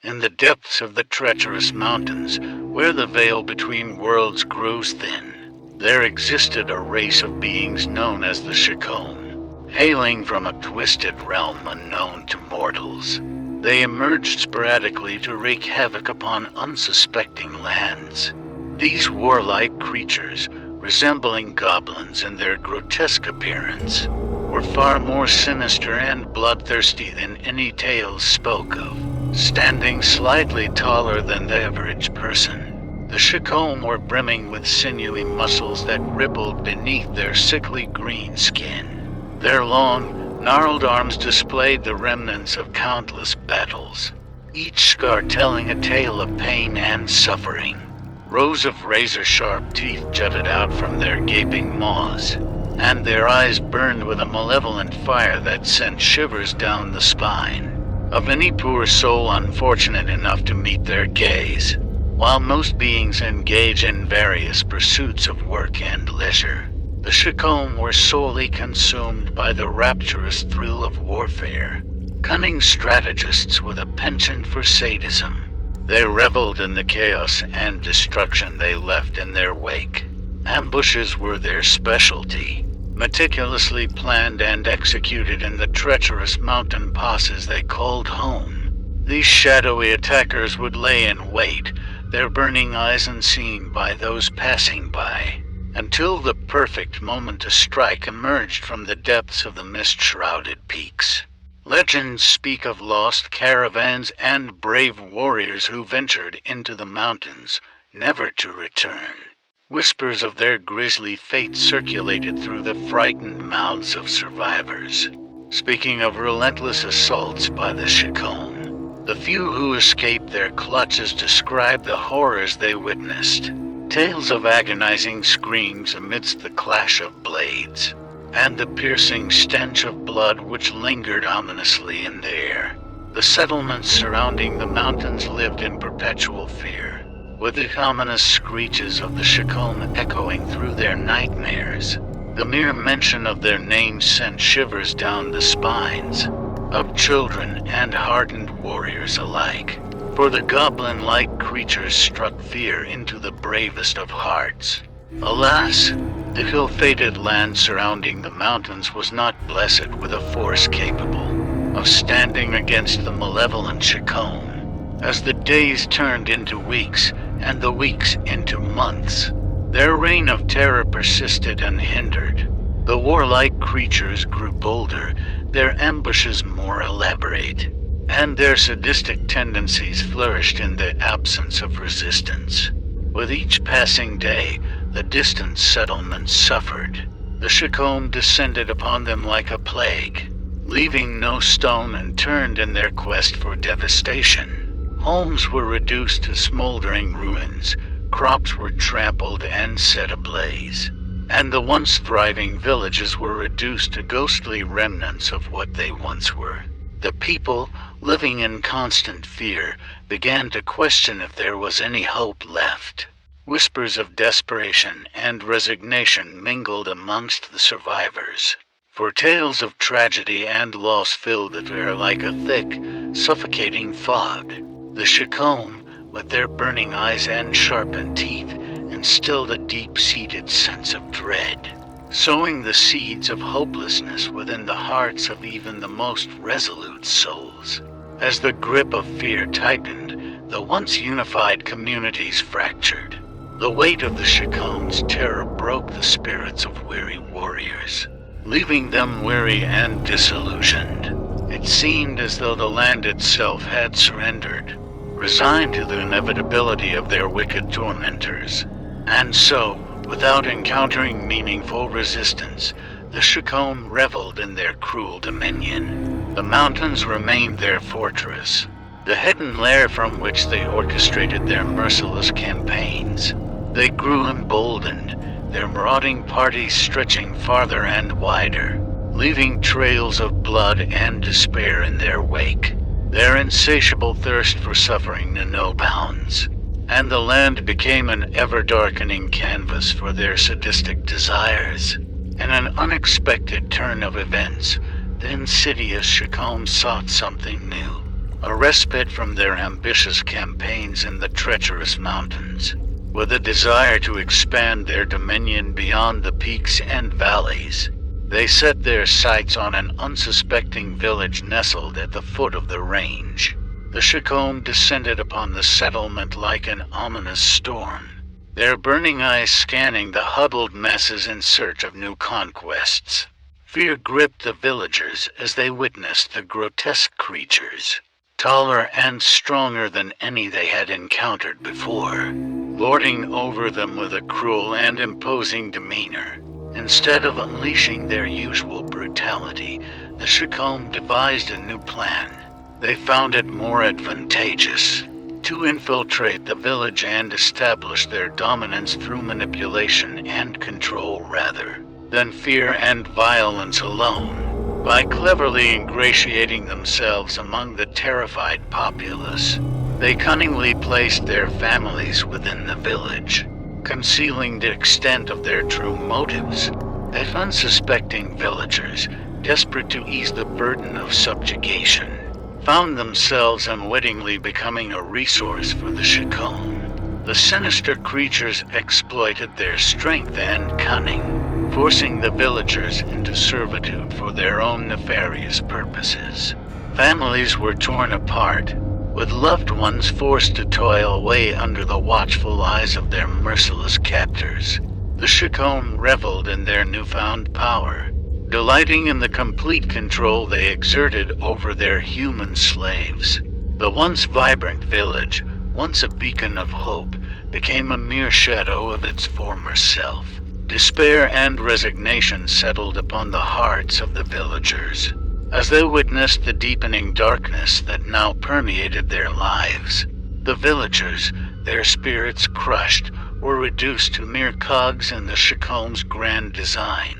In the depths of the treacherous mountains, where the veil between worlds grows thin, there existed a race of beings known as the Shikome, hailing from a twisted realm unknown to mortals. They emerged sporadically to wreak havoc upon unsuspecting lands. These warlike creatures, resembling goblins in their grotesque appearance, were far more sinister and bloodthirsty than any tales spoke of. Standing slightly taller than the average person, the Shikome were brimming with sinewy muscles that rippled beneath their sickly green skin. Their long, gnarled arms displayed the remnants of countless battles, each scar telling a tale of pain and suffering. Rows of razor-sharp teeth jutted out from their gaping maws, and their eyes burned with a malevolent fire that sent shivers down the spine of any poor soul unfortunate enough to meet their gaze. While most beings engage in various pursuits of work and leisure, the Shikome were solely consumed by the rapturous thrill of warfare. Cunning strategists with a penchant for sadism, they reveled in the chaos and destruction they left in their wake. Ambushes were their specialty, meticulously planned and executed in the treacherous mountain passes they called home. These shadowy attackers would lay in wait, their burning eyes unseen by those passing by, until the perfect moment to strike emerged from the depths of the mist-shrouded peaks. Legends speak of lost caravans and brave warriors who ventured into the mountains, never to return. Whispers of their grisly fate circulated through the frightened mouths of survivors. Speaking of relentless assaults by the Shikome, the few who escaped their clutches described the horrors they witnessed. Tales of agonizing screams amidst the clash of blades, and the piercing stench of blood which lingered ominously in the air. The settlements surrounding the mountains lived in perpetual fear, with the ominous screeches of the Shikome echoing through their nightmares. The mere mention of their names sent shivers down the spines of children and hardened warriors alike, for the goblin-like creatures struck fear into the bravest of hearts. Alas, the ill-fated land surrounding the mountains was not blessed with a force capable of standing against the malevolent Shikome. As the days turned into weeks, and the weeks into months, their reign of terror persisted unhindered. The warlike creatures grew bolder, their ambushes more elaborate, and their sadistic tendencies flourished in the absence of resistance. With each passing day, the distant settlements suffered. The Shikome descended upon them like a plague, leaving no stone unturned in their quest for devastation. Homes were reduced to smoldering ruins, crops were trampled and set ablaze, and the once thriving villages were reduced to ghostly remnants of what they once were. The people, living in constant fear, began to question if there was any hope left. Whispers of desperation and resignation mingled amongst the survivors, for tales of tragedy and loss filled the air like a thick, suffocating fog. The Shikome, with their burning eyes and sharpened teeth, instilled a deep-seated sense of dread, sowing the seeds of hopelessness within the hearts of even the most resolute souls. As the grip of fear tightened, the once unified communities fractured. The weight of the Shikome's terror broke the spirits of weary warriors, leaving them weary and disillusioned. It seemed as though the land itself had surrendered, resigned to the inevitability of their wicked tormentors. And so, without encountering meaningful resistance, the Shikome reveled in their cruel dominion. The mountains remained their fortress, the hidden lair from which they orchestrated their merciless campaigns. They grew emboldened, their marauding parties stretching farther and wider, leaving trails of blood and despair in their wake. Their insatiable thirst for suffering knew no bounds, and the land became an ever-darkening canvas for their sadistic desires. In an unexpected turn of events, the insidious Shikome sought something new, a respite from their ambitious campaigns in the treacherous mountains. With a desire to expand their dominion beyond the peaks and valleys, they set their sights on an unsuspecting village nestled at the foot of the range. The Chacon descended upon the settlement like an ominous storm, their burning eyes scanning the huddled masses in search of new conquests. Fear gripped the villagers as they witnessed the grotesque creatures, taller and stronger than any they had encountered before, lording over them with a cruel and imposing demeanor. Instead of unleashing their usual brutality, the Chacon devised a new plan. They found it more advantageous to infiltrate the village and establish their dominance through manipulation and control rather than fear and violence alone. By cleverly ingratiating themselves among the terrified populace, they cunningly placed their families within the village, concealing the extent of their true motives. That unsuspecting villagers, desperate to ease the burden of subjugation, found themselves unwittingly becoming a resource for the Chacon. The sinister creatures exploited their strength and cunning, forcing the villagers into servitude for their own nefarious purposes. Families were torn apart, with loved ones forced to toil away under the watchful eyes of their merciless captors. The Chacon reveled in their newfound power, delighting in the complete control they exerted over their human slaves. The once vibrant village, once a beacon of hope, became a mere shadow of its former self. Despair and resignation settled upon the hearts of the villagers, as they witnessed the deepening darkness that now permeated their lives. The villagers, their spirits crushed, were reduced to mere cogs in the Chacon's grand design.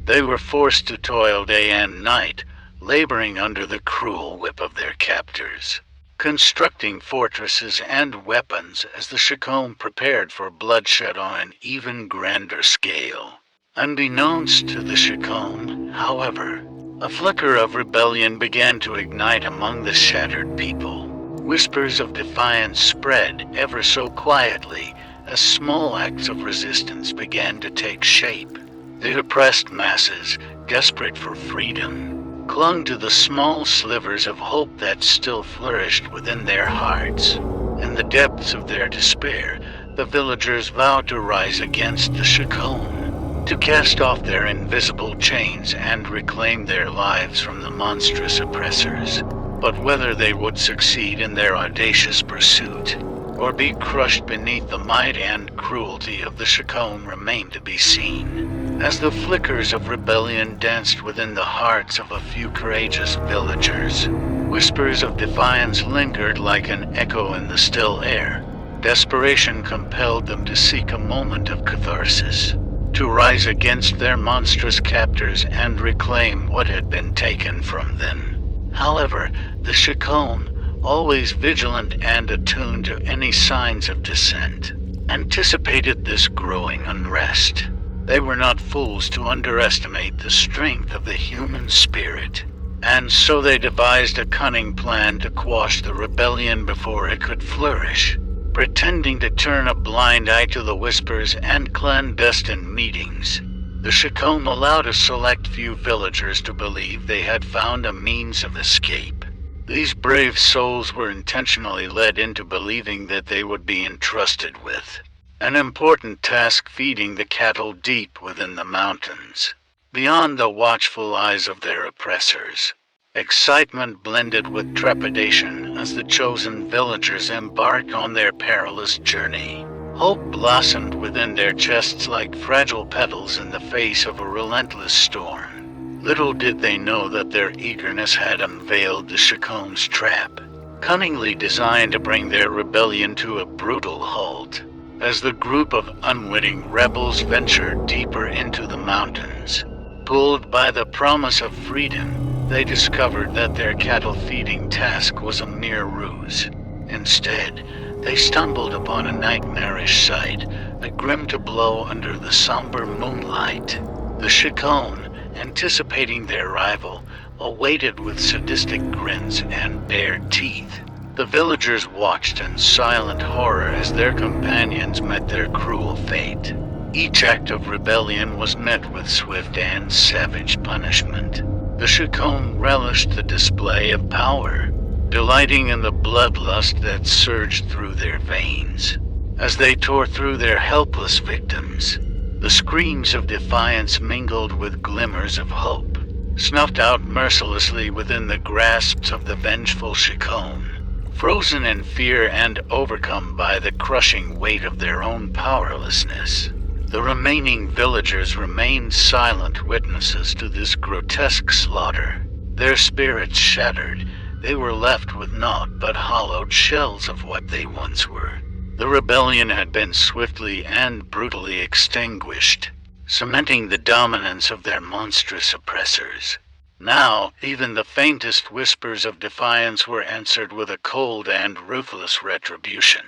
They were forced to toil day and night, laboring under the cruel whip of their captors, constructing fortresses and weapons as the Chacon prepared for bloodshed on an even grander scale. Unbeknownst to the Chacon, however, a flicker of rebellion began to ignite among the shattered people. Whispers of defiance spread ever so quietly as small acts of resistance began to take shape. The oppressed masses, desperate for freedom, clung to the small slivers of hope that still flourished within their hearts. In the depths of their despair, the villagers vowed to rise against the Chacon, to cast off their invisible chains and reclaim their lives from the monstrous oppressors. But whether they would succeed in their audacious pursuit, or be crushed beneath the might and cruelty of the Chacon remained to be seen. As the flickers of rebellion danced within the hearts of a few courageous villagers, whispers of defiance lingered like an echo in the still air. Desperation compelled them to seek a moment of catharsis, to rise against their monstrous captors and reclaim what had been taken from them. However, the Chacon, always vigilant and attuned to any signs of dissent, anticipated this growing unrest. They were not fools to underestimate the strength of the human spirit, and so they devised a cunning plan to quash the rebellion before it could flourish. Pretending to turn a blind eye to the whispers and clandestine meetings, the Chacon allowed a select few villagers to believe they had found a means of escape. These brave souls were intentionally led into believing that they would be entrusted with an important task feeding the cattle deep within the mountains, beyond the watchful eyes of their oppressors. Excitement blended with trepidation as the chosen villagers embarked on their perilous journey. Hope blossomed within their chests like fragile petals in the face of a relentless storm. Little did they know that their eagerness had unveiled the Chacon's trap, cunningly designed to bring their rebellion to a brutal halt. As the group of unwitting rebels ventured deeper into the mountains, pulled by the promise of freedom, they discovered that their cattle-feeding task was a mere ruse. Instead, they stumbled upon a nightmarish sight, a grim tableau under the somber moonlight. The Chacon, anticipating their arrival, awaited with sadistic grins and bared teeth. The villagers watched in silent horror as their companions met their cruel fate. Each act of rebellion was met with swift and savage punishment. The Shikome relished the display of power, delighting in the bloodlust that surged through their veins. As they tore through their helpless victims, the screams of defiance mingled with glimmers of hope, snuffed out mercilessly within the grasps of the vengeful Shikome. Frozen in fear and overcome by the crushing weight of their own powerlessness, the remaining villagers remained silent witnesses to this grotesque slaughter. Their spirits shattered, they were left with naught but hollowed shells of what they once were. The rebellion had been swiftly and brutally extinguished, cementing the dominance of their monstrous oppressors. Now, even the faintest whispers of defiance were answered with a cold and ruthless retribution.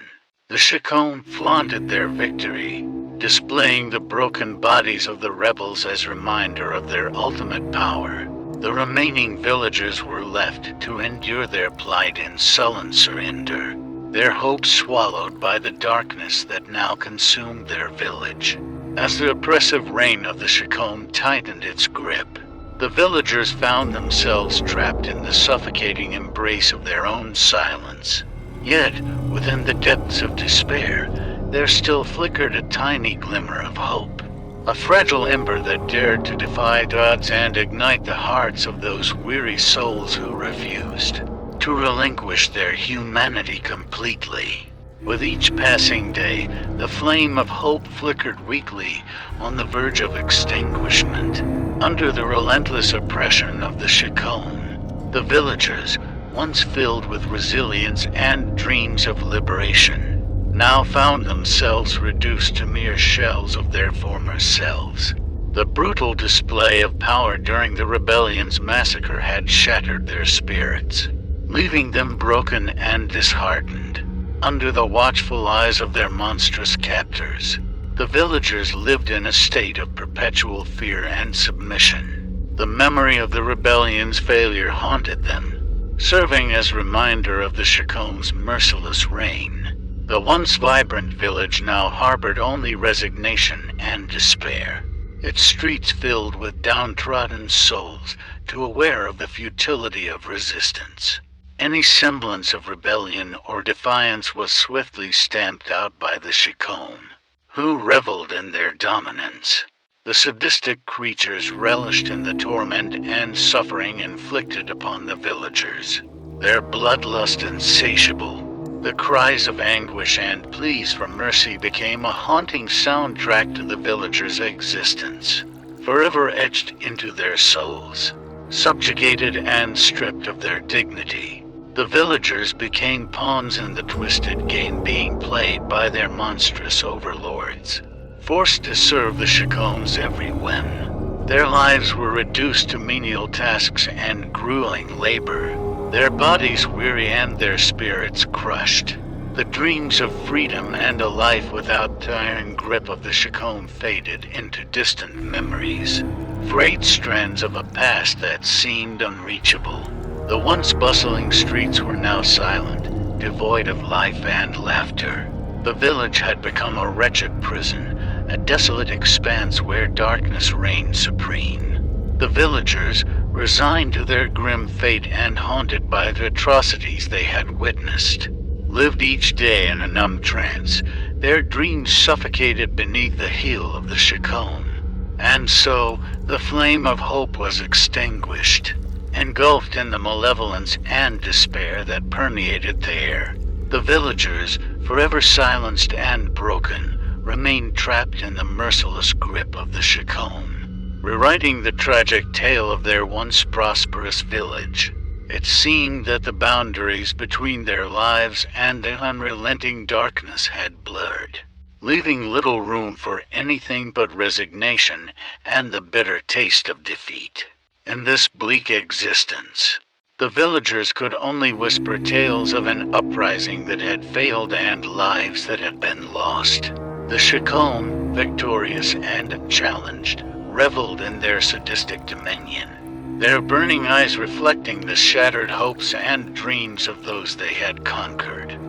The Shikome flaunted their victory, displaying the broken bodies of the rebels as reminder of their ultimate power. The remaining villagers were left to endure their plight in sullen surrender, their hopes swallowed by the darkness that now consumed their village. As the oppressive reign of the Shikome tightened its grip, the villagers found themselves trapped in the suffocating embrace of their own silence. Yet, within the depths of despair, there still flickered a tiny glimmer of hope, a fragile ember that dared to defy odds and ignite the hearts of those weary souls who refused to relinquish their humanity completely. With each passing day, the flame of hope flickered weakly on the verge of extinguishment. Under the relentless oppression of the Shikome, the villagers, once filled with resilience and dreams of liberation, now found themselves reduced to mere shells of their former selves. The brutal display of power during the rebellion's massacre had shattered their spirits, leaving them broken and disheartened. Under the watchful eyes of their monstrous captors, the villagers lived in a state of perpetual fear and submission. The memory of the rebellion's failure haunted them, serving as reminder of the Shikome's merciless reign. The once vibrant village now harbored only resignation and despair, its streets filled with downtrodden souls too aware of the futility of resistance. Any semblance of rebellion or defiance was swiftly stamped out by the Shikome, who reveled in their dominance. The sadistic creatures relished in the torment and suffering inflicted upon the villagers, their bloodlust insatiable. The cries of anguish and pleas for mercy became a haunting soundtrack to the villagers' existence, forever etched into their souls. Subjugated and stripped of their dignity, the villagers became pawns in the twisted game being played by their monstrous overlords. Forced to serve the Shikome's every whim, their lives were reduced to menial tasks and grueling labor, their bodies weary and their spirits crushed. The dreams of freedom and a life without the iron grip of the Shikome faded into distant memories, frayed strands of a past that seemed unreachable. The once bustling streets were now silent, devoid of life and laughter. The village had become a wretched prison, a desolate expanse where darkness reigned supreme. The villagers, resigned to their grim fate and haunted by the atrocities they had witnessed, lived each day in a numb trance, their dreams suffocated beneath the heel of the Shikome. And so, the flame of hope was extinguished, engulfed in the malevolence and despair that permeated the air. The villagers, forever silenced and broken, remained trapped in the merciless grip of the Shikome, rewriting the tragic tale of their once prosperous village. It seemed that the boundaries between their lives and the unrelenting darkness had blurred, leaving little room for anything but resignation and the bitter taste of defeat. In this bleak existence, the villagers could only whisper tales of an uprising that had failed and lives that had been lost. The Shikome, victorious and unchallenged, reveled in their sadistic dominion, their burning eyes reflecting the shattered hopes and dreams of those they had conquered.